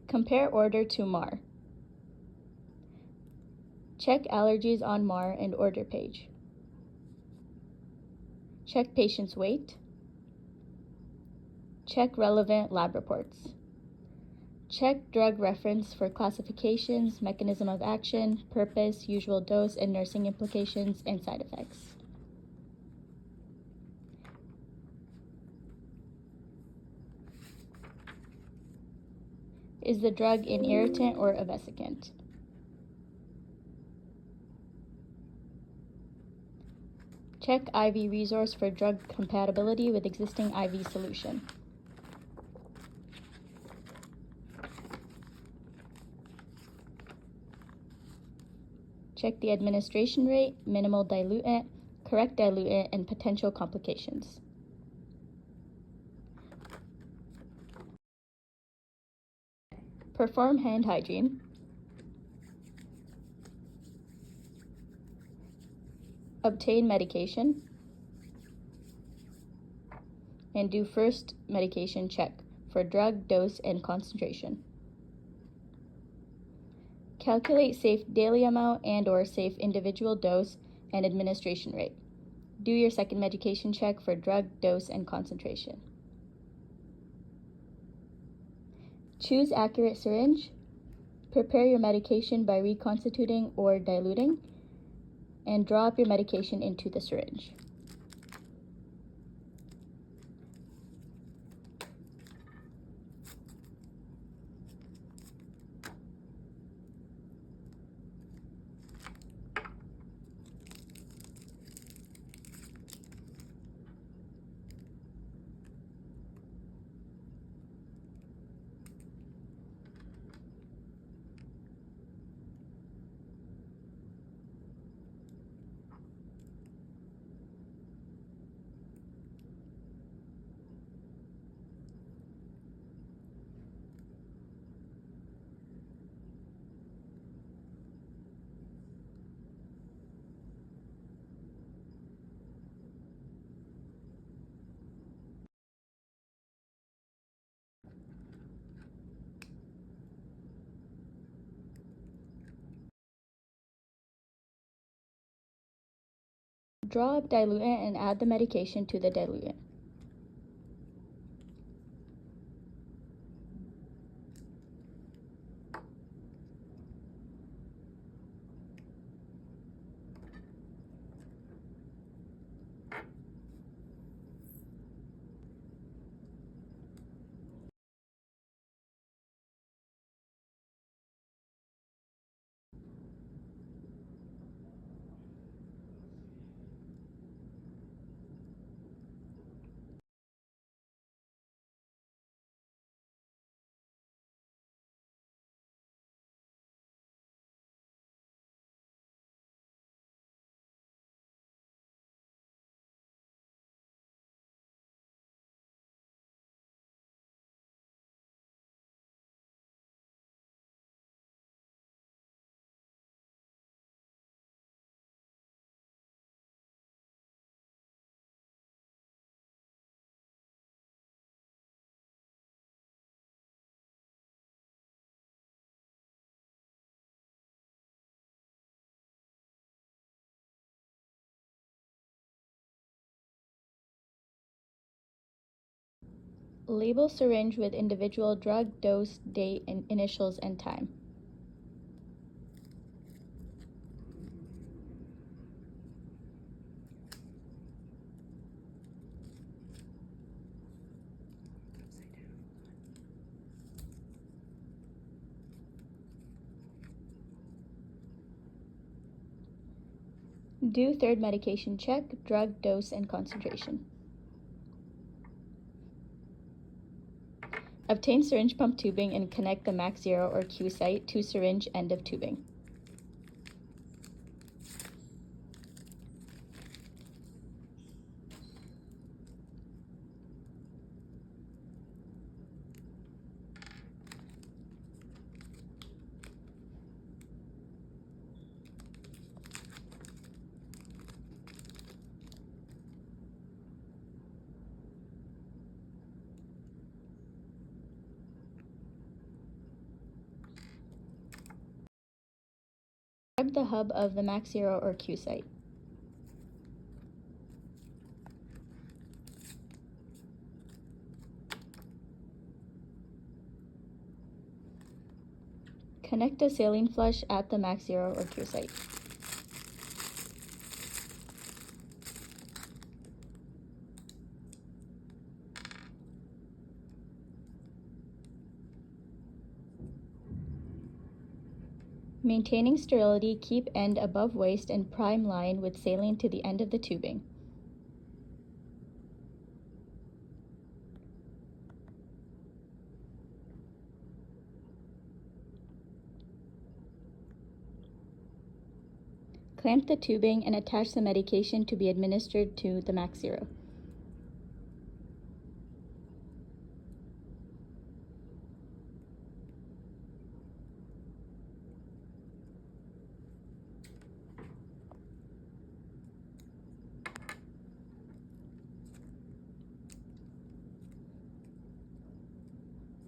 Compare order to MAR. Check allergies on MAR and order page. Check patient's weight. Check relevant lab reports. Check drug reference for classifications, mechanism of action, purpose, usual dose, and nursing implications and side effects. Is the drug an irritant or a vesicant? Check IV resource for drug compatibility with existing IV solution. Check the administration rate, minimal diluent, correct diluent, and potential complications. Perform hand hygiene. Obtain medication. And do first medication check for drug, dose, and concentration. Calculate safe daily amount and/or safe individual dose and administration rate. Do your second medication check for drug, dose, and concentration. Choose accurate syringe. Prepare your medication by reconstituting or diluting, and draw up your medication into the syringe. Draw up diluent and add the medication to the diluent. Label syringe with individual drug, dose, date, and initials and time. Do third medication check, drug, dose, and concentration. Obtain syringe pump tubing and connect the max 0 or Q site to syringe end of tubing. Describe the hub of the MAC 0 or Q site. Connect a saline flush at the MAC 0 or Q site. Maintaining sterility, keep end above waist and prime line with saline to the end of the tubing. Clamp the tubing and attach the medication to be administered to the MAC 0.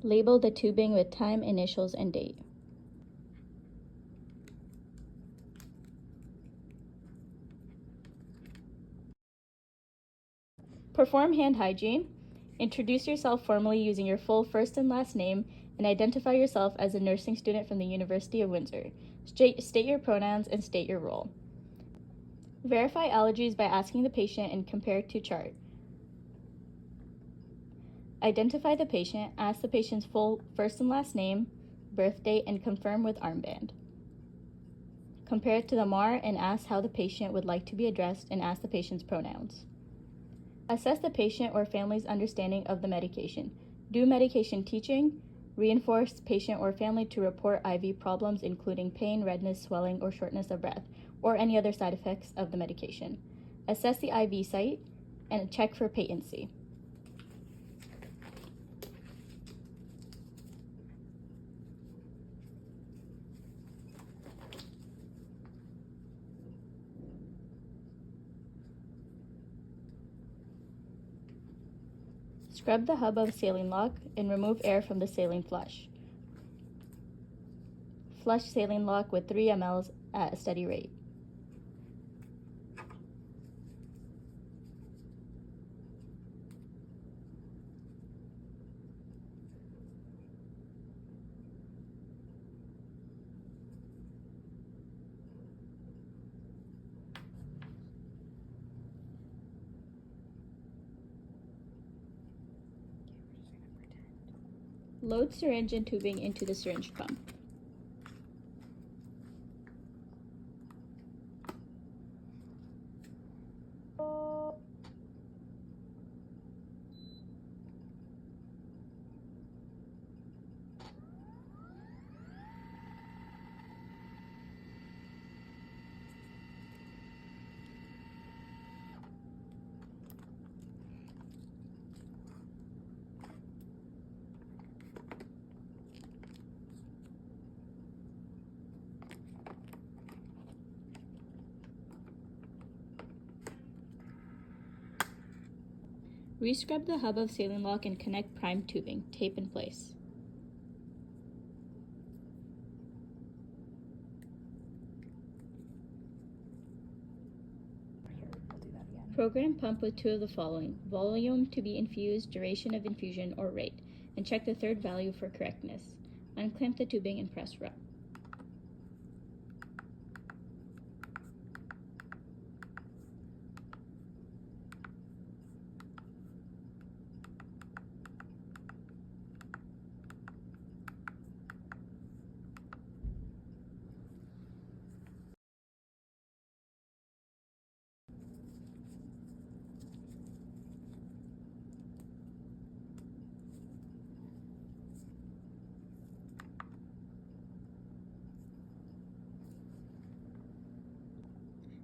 Label the tubing with time, initials, and date. Perform hand hygiene. Introduce yourself formally using your full first and last name and identify yourself as a nursing student from the University of Windsor. State your pronouns and state your role. Verify allergies by asking the patient and compare to chart. Identify the patient, ask the patient's full first and last name, birth date, and confirm with armband. Compare it to the MAR and ask how the patient would like to be addressed and ask the patient's pronouns. Assess the patient or family's understanding of the medication. Do medication teaching. Reinforce patient or family to report IV problems including pain, redness, swelling, or shortness of breath, or any other side effects of the medication. Assess the IV site and check for patency. Scrub the hub of saline lock and remove air from the saline flush. Flush saline lock with 3 mL at a steady rate. Load syringe and tubing into the syringe pump. Rescrub the hub of saline lock and connect prime tubing. Tape in place. Program pump with 2 of the following: volume to be infused, duration of infusion, or rate, and check the third value for correctness. Unclamp the tubing and press rub.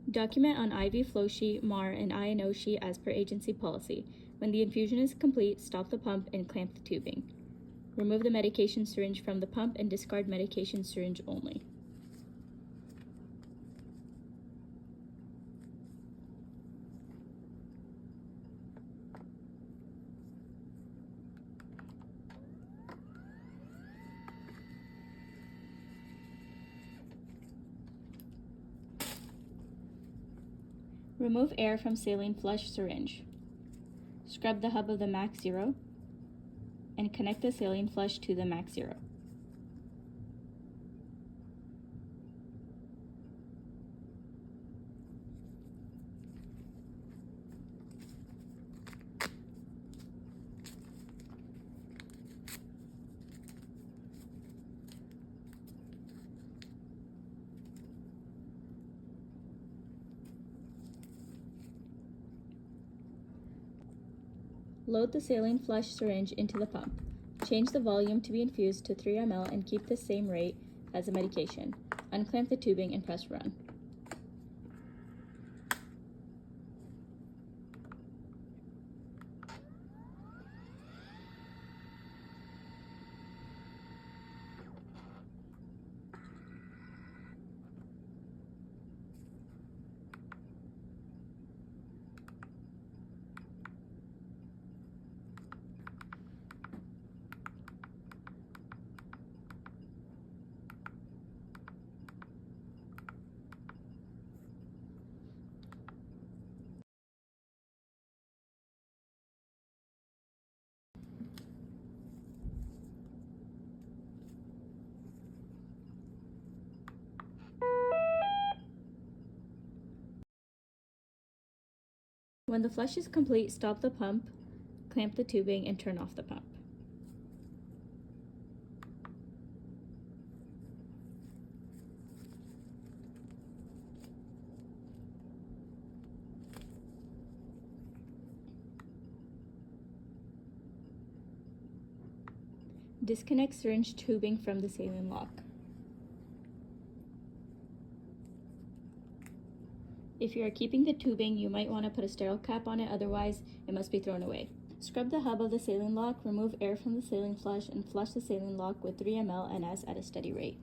Document on IV flow sheet, MAR, and INO sheet as per agency policy. When the infusion is complete, stop the pump and clamp the tubing. Remove the medication syringe from the pump and discard medication syringe only. Remove air from saline flush syringe. Scrub the hub of the Max Zero and connect the saline flush to the Max Zero. Load the saline flush syringe into the pump. Change the volume to be infused to 3 ml and keep the same rate as the medication. Unclamp the tubing and press run. When the flush is complete, stop the pump, clamp the tubing, and turn off the pump. Disconnect syringe tubing from the saline lock. If you are keeping the tubing, you might want to put a sterile cap on it, otherwise it must be thrown away. Scrub the hub of the saline lock, remove air from the saline flush, and flush the saline lock with 3 ml and as at a steady rate.